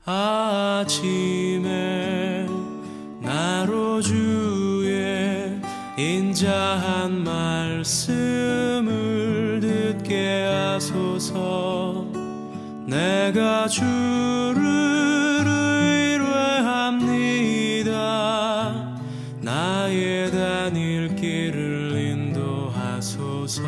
아침에 나로 주의 인자한 말씀을 듣게 하소서. 내가 주를 의뢰합니다. 나의 다닐 길을 인도하소서.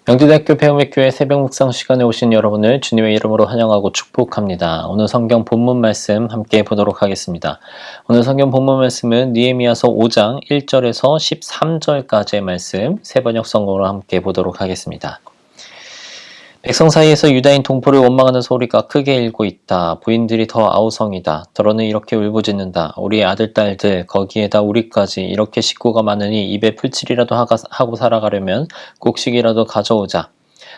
영지대학교 배움의교회 새벽 묵상 시간에 오신 여러분을 주님의 이름으로 환영하고 축복합니다. 오늘 성경 본문 말씀 함께 보도록 하겠습니다. 오늘 성경 본문 말씀은 느헤미야서 5장 1절에서 13절까지의 말씀 새 번역 성경으로 함께 보도록 하겠습니다. 백성 사이에서 유다인 동포를 원망하는 소리가 크게 일고 있다. 부인들이 더 아우성이다. 더러는 이렇게 울부짖는다. 우리의 아들, 딸들, 거기에다 우리까지 이렇게 식구가 많으니 입에 풀칠이라도 하고 살아가려면 곡식이라도 가져오자.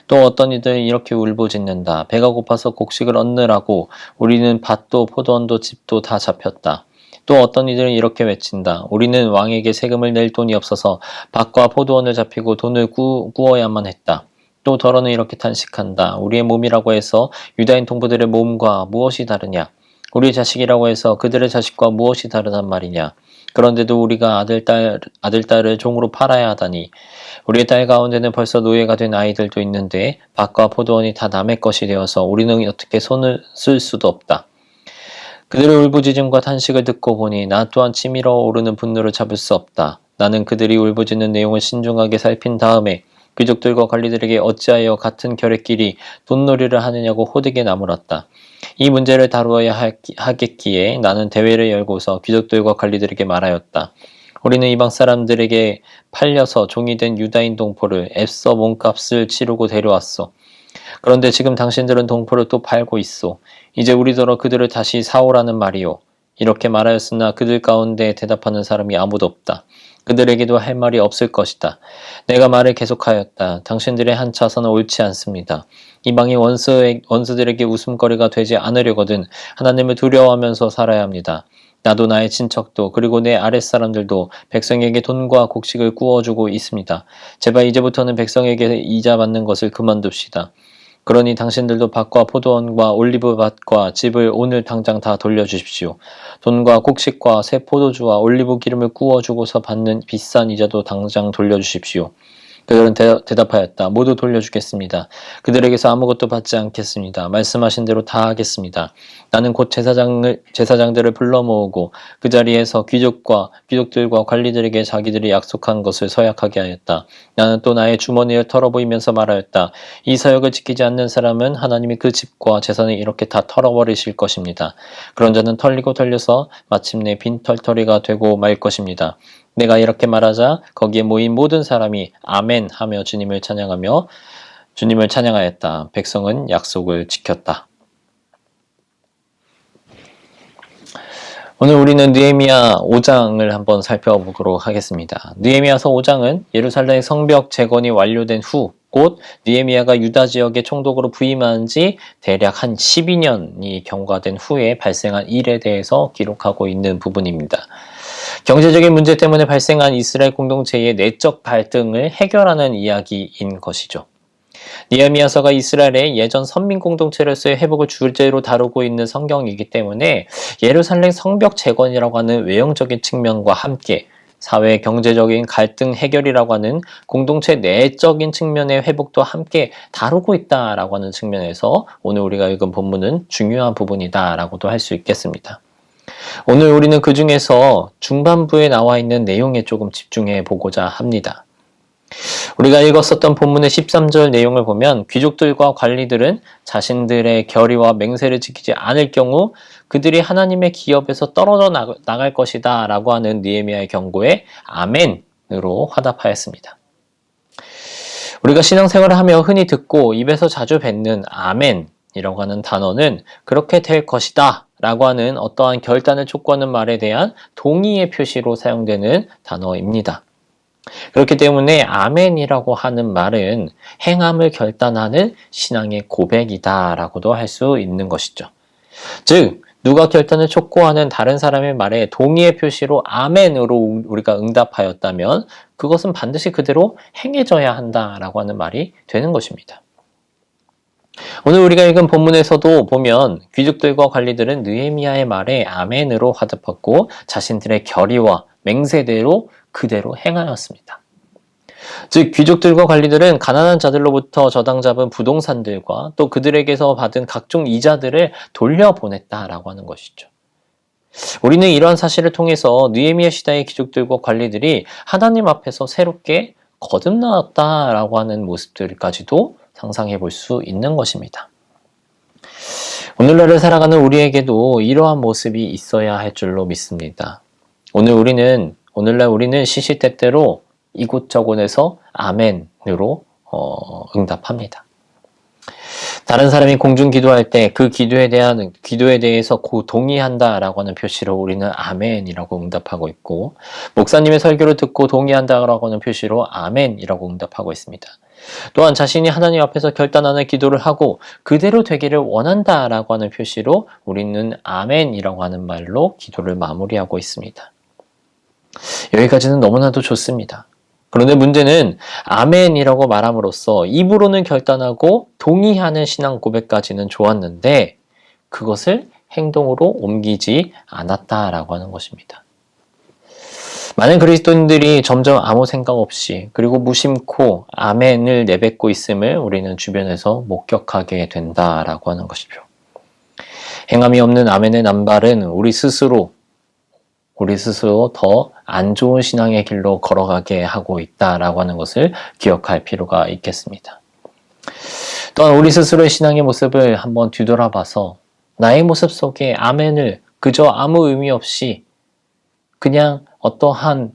또 어떤 이들은 이렇게 울부짖는다. 배가 고파서 곡식을 얻느라고 우리는 밭도 포도원도 집도 다 잡혔다. 또 어떤 이들은 이렇게 외친다. 우리는 왕에게 세금을 낼 돈이 없어서 밭과 포도원을 잡히고 돈을 구워야만 했다. 또 더러는 이렇게 탄식한다. 우리의 몸이라고 해서 유다인 동포들의 몸과 무엇이 다르냐? 우리의 자식이라고 해서 그들의 자식과 무엇이 다르단 말이냐? 그런데도 우리가 아들딸을 종으로 팔아야 하다니. 우리의 딸 가운데는 벌써 노예가 된 아이들도 있는데 밭과 포도원이 다 남의 것이 되어서 우리는 어떻게 손을 쓸 수도 없다. 그들의 울부짖음과 탄식을 듣고 보니 나 또한 치밀어 오르는 분노를 잡을 수 없다. 나는 그들이 울부짖는 내용을 신중하게 살핀 다음에 귀족들과 관리들에게 어찌하여 같은 결의끼리 돈놀이를 하느냐고 호되게 나무랐다. 이 문제를 다루어야 하겠기에 나는 대회를 열고서 귀족들과 관리들에게 말하였다. 우리는 이방 사람들에게 팔려서 종이 된 유다인 동포를 애써 몸값을 치르고 데려왔소. 그런데 지금 당신들은 동포를 또 팔고 있소. 이제 우리더러 그들을 다시 사오라는 말이오. 이렇게 말하였으나 그들 가운데 대답하는 사람이 아무도 없다. 그들에게도 할 말이 없을 것이다. 내가 말을 계속하였다. 당신들의 한 차선은 옳지 않습니다. 이방이 원수들에게 웃음거리가 되지 않으려거든 하나님을 두려워하면서 살아야 합니다. 나도 나의 친척도 그리고 내 아랫사람들도 백성에게 돈과 곡식을 구워주고 있습니다. 제발 이제부터는 백성에게 이자 받는 것을 그만둡시다. 그러니 당신들도 밭과 포도원과 올리브밭과 집을 오늘 당장 다 돌려주십시오. 돈과 곡식과 새 포도주와 올리브 기름을 구워주고서 받는 비싼 이자도 당장 돌려주십시오. 그들은 대답하였다. 모두 돌려주겠습니다. 그들에게서 아무것도 받지 않겠습니다. 말씀하신 대로 다 하겠습니다. 나는 곧 제사장들을 불러 모으고 그 자리에서 귀족들과 관리들에게 자기들이 약속한 것을 서약하게 하였다. 나는 또 나의 주머니를 털어보이면서 말하였다. 이 서약을 지키지 않는 사람은 하나님이 그 집과 재산을 이렇게 다 털어버리실 것입니다. 그런 자는 털리고 털려서 마침내 빈털터리가 되고 말 것입니다. 내가 이렇게 말하자 거기에 모인 모든 사람이 아멘 하며 주님을 찬양하였다. 백성은 약속을 지켰다. 오늘 우리는 느헤미야 5장을 한번 살펴보도록 하겠습니다. 느헤미야서 5장은 예루살렘 성벽 재건이 완료된 후 곧 느헤미야가 유다 지역의 총독으로 부임한 지 대략 한 12년이 경과된 후에 발생한 일에 대해서 기록하고 있는 부분입니다. 경제적인 문제 때문에 발생한 이스라엘 공동체의 내적 갈등을 해결하는 이야기인 것이죠. 느헤미야서가 이스라엘의 예전 선민 공동체로서의 회복을 주제로 다루고 있는 성경이기 때문에 예루살렘 성벽 재건이라고 하는 외형적인 측면과 함께 사회 경제적인 갈등 해결이라고 하는 공동체 내적인 측면의 회복도 함께 다루고 있다라고 하는 측면에서 오늘 우리가 읽은 본문은 중요한 부분이다라고도 할 수 있겠습니다. 오늘 우리는 그 중에서 중반부에 나와 있는 내용에 조금 집중해 보고자 합니다. 우리가 읽었었던 본문의 13절 내용을 보면 귀족들과 관리들은 자신들의 결의와 맹세를 지키지 않을 경우 그들이 하나님의 기업에서 떨어져 나갈 것이다 라고 하는 느헤미야의 경고에 아멘으로 화답하였습니다. 우리가 신앙생활을 하며 흔히 듣고 입에서 자주 뱉는 아멘이라고 하는 단어는 그렇게 될 것이다 라고 하는 어떠한 결단을 촉구하는 말에 대한 동의의 표시로 사용되는 단어입니다. 그렇기 때문에 아멘이라고 하는 말은 행함을 결단하는 신앙의 고백이다 라고도 할 수 있는 것이죠. 즉 누가 결단을 촉구하는 다른 사람의 말에 동의의 표시로 아멘으로 우리가 응답하였다면 그것은 반드시 그대로 행해져야 한다라고 하는 말이 되는 것입니다. 오늘 우리가 읽은 본문에서도 보면 귀족들과 관리들은 느헤미야의 말에 아멘으로 화답했고 자신들의 결의와 맹세대로 그대로 행하였습니다. 즉 귀족들과 관리들은 가난한 자들로부터 저당 잡은 부동산들과 또 그들에게서 받은 각종 이자들을 돌려보냈다라고 하는 것이죠. 우리는 이러한 사실을 통해서 느헤미야 시대의 귀족들과 관리들이 하나님 앞에서 새롭게 거듭나왔다라고 하는 모습들까지도 상상해 볼 수 있는 것입니다. 오늘날을 살아가는 우리에게도 이러한 모습이 있어야 할 줄로 믿습니다. 오늘날 우리는 시시때때로 이곳저곳에서 아멘으로 응답합니다. 다른 사람이 공중 기도할 때 그 기도에 대해서 동의한다라고 하는 표시로 우리는 아멘이라고 응답하고 있고 목사님의 설교를 듣고 동의한다라고 하는 표시로 아멘이라고 응답하고 있습니다. 또한 자신이 하나님 앞에서 결단하는 기도를 하고 그대로 되기를 원한다라고 하는 표시로 우리는 아멘이라고 하는 말로 기도를 마무리하고 있습니다. 여기까지는 너무나도 좋습니다. 그런데 문제는 아멘이라고 말함으로써 입으로는 결단하고 동의하는 신앙 고백까지는 좋았는데 그것을 행동으로 옮기지 않았다라고 하는 것입니다. 많은 그리스도인들이 점점 아무 생각 없이 그리고 무심코 아멘을 내뱉고 있음을 우리는 주변에서 목격하게 된다라고 하는 것이죠. 행함이 없는 아멘의 남발은 우리 스스로 더 안 좋은 신앙의 길로 걸어가게 하고 있다라고 하는 것을 기억할 필요가 있겠습니다. 또한 우리 스스로의 신앙의 모습을 한번 뒤돌아봐서 나의 모습 속에 아멘을 그저 아무 의미 없이 그냥 어떠한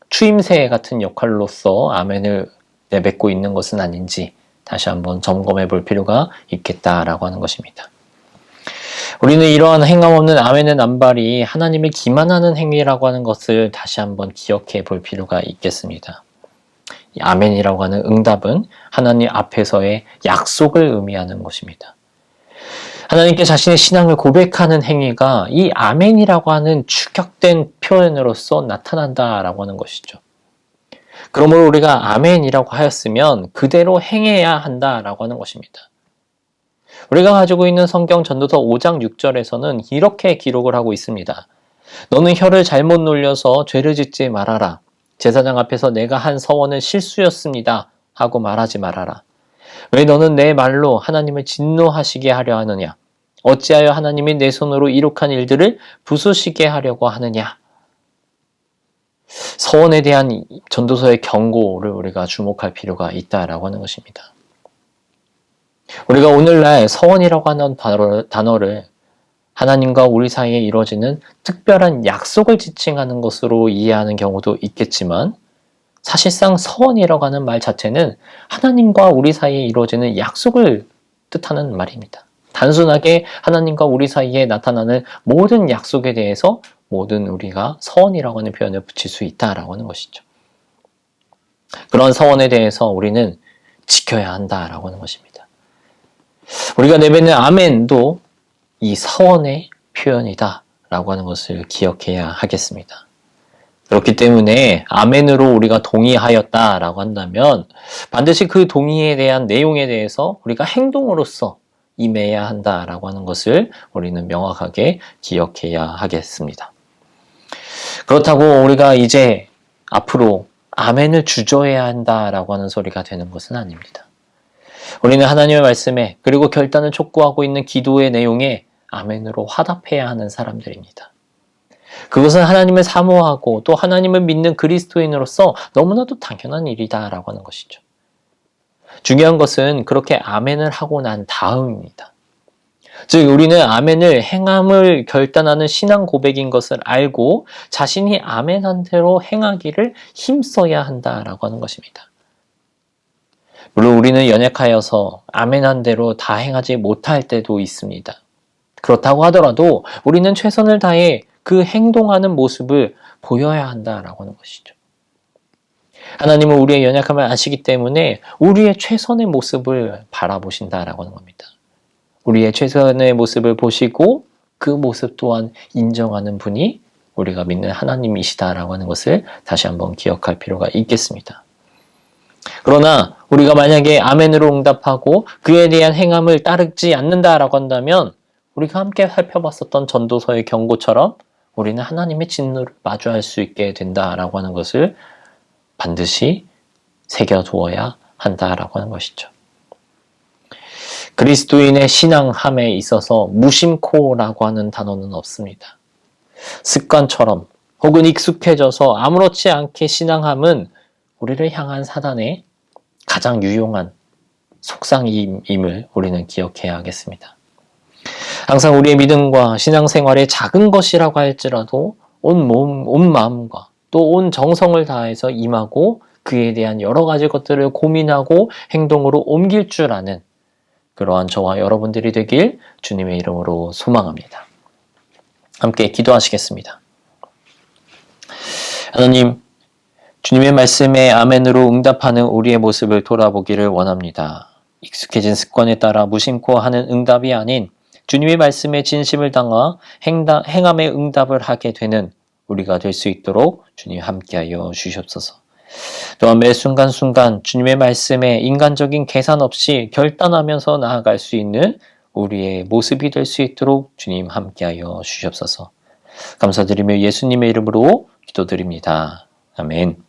추임새 같은 역할로서 아멘을 내뱉고 있는 것은 아닌지 다시 한번 점검해 볼 필요가 있겠다라고 하는 것입니다. 우리는 이러한 행함 없는 아멘의 남발이 하나님을 기만하는 행위라고 하는 것을 다시 한번 기억해 볼 필요가 있겠습니다. 이 아멘이라고 하는 응답은 하나님 앞에서의 약속을 의미하는 것입니다. 하나님께 자신의 신앙을 고백하는 행위가 이 아멘이라고 하는 축약된 표현으로서 나타난다라고 하는 것이죠. 그러므로 우리가 아멘이라고 하였으면 그대로 행해야 한다라고 하는 것입니다. 우리가 가지고 있는 성경 전도서 5장 6절에서는 이렇게 기록을 하고 있습니다. 너는 혀를 잘못 놀려서 죄를 짓지 말아라. 제사장 앞에서 내가 한 서원은 실수였습니다 하고 말하지 말아라. 왜 너는 내 말로 하나님을 진노하시게 하려 하느냐? 어찌하여 하나님이 내 손으로 이룩한 일들을 부수시게 하려고 하느냐? 서원에 대한 전도서의 경고를 우리가 주목할 필요가 있다라고 하는 것입니다. 우리가 오늘날 서원이라고 하는 단어를 하나님과 우리 사이에 이루어지는 특별한 약속을 지칭하는 것으로 이해하는 경우도 있겠지만 사실상 서원이라고 하는 말 자체는 하나님과 우리 사이에 이루어지는 약속을 뜻하는 말입니다. 단순하게 하나님과 우리 사이에 나타나는 모든 약속에 대해서 모든 우리가 서원이라고 하는 표현을 붙일 수 있다라고 하는 것이죠. 그런 서원에 대해서 우리는 지켜야 한다라고 하는 것입니다. 우리가 내뱉는 아멘도 이 서원의 표현이다라고 하는 것을 기억해야 하겠습니다. 그렇기 때문에 아멘으로 우리가 동의하였다라고 한다면 반드시 그 동의에 대한 내용에 대해서 우리가 행동으로서 임해야 한다라고 하는 것을 우리는 명확하게 기억해야 하겠습니다. 그렇다고 우리가 이제 앞으로 아멘을 주저해야 한다라고 하는 소리가 되는 것은 아닙니다. 우리는 하나님의 말씀에 그리고 결단을 촉구하고 있는 기도의 내용에 아멘으로 화답해야 하는 사람들입니다. 그것은 하나님을 사모하고 또 하나님을 믿는 그리스도인으로서 너무나도 당연한 일이다라고 하는 것이죠. 중요한 것은 그렇게 아멘을 하고 난 다음입니다. 즉 우리는 아멘을 행함을 결단하는 신앙 고백인 것을 알고 자신이 아멘한 대로 행하기를 힘써야 한다라고 하는 것입니다. 물론 우리는 연약하여서 아멘한 대로 다 행하지 못할 때도 있습니다. 그렇다고 하더라도 우리는 최선을 다해 그 행동하는 모습을 보여야 한다라고 하는 것이죠. 하나님은 우리의 연약함을 아시기 때문에 우리의 최선의 모습을 바라보신다라고 하는 겁니다. 우리의 최선의 모습을 보시고 그 모습 또한 인정하는 분이 우리가 믿는 하나님이시다라고 하는 것을 다시 한번 기억할 필요가 있겠습니다. 그러나 우리가 만약에 아멘으로 응답하고 그에 대한 행함을 따르지 않는다라고 한다면 우리가 함께 살펴봤었던 전도서의 경고처럼 우리는 하나님의 진노를 마주할 수 있게 된다라고 하는 것을 반드시 새겨두어야 한다라고 하는 것이죠. 그리스도인의 신앙함에 있어서 무심코라고 하는 단어는 없습니다. 습관처럼 혹은 익숙해져서 아무렇지 않게 신앙함은 우리를 향한 사단의 가장 유용한 속상임을 우리는 기억해야 하겠습니다. 항상 우리의 믿음과 신앙생활의 작은 것이라고 할지라도 온 마음과 또 온 정성을 다해서 임하고 그에 대한 여러 가지 것들을 고민하고 행동으로 옮길 줄 아는 그러한 저와 여러분들이 되길 주님의 이름으로 소망합니다. 함께 기도하시겠습니다. 하나님, 주님의 말씀에 아멘으로 응답하는 우리의 모습을 돌아보기를 원합니다. 익숙해진 습관에 따라 무심코 하는 응답이 아닌 주님의 말씀에 진심을 담아 행함의 응답을 하게 되는 우리가 될 수 있도록 주님 함께하여 주시옵소서. 또한 매 순간순간 주님의 말씀에 인간적인 계산 없이 결단하면서 나아갈 수 있는 우리의 모습이 될 수 있도록 주님 함께하여 주시옵소서. 감사드리며 예수님의 이름으로 기도드립니다. 아멘.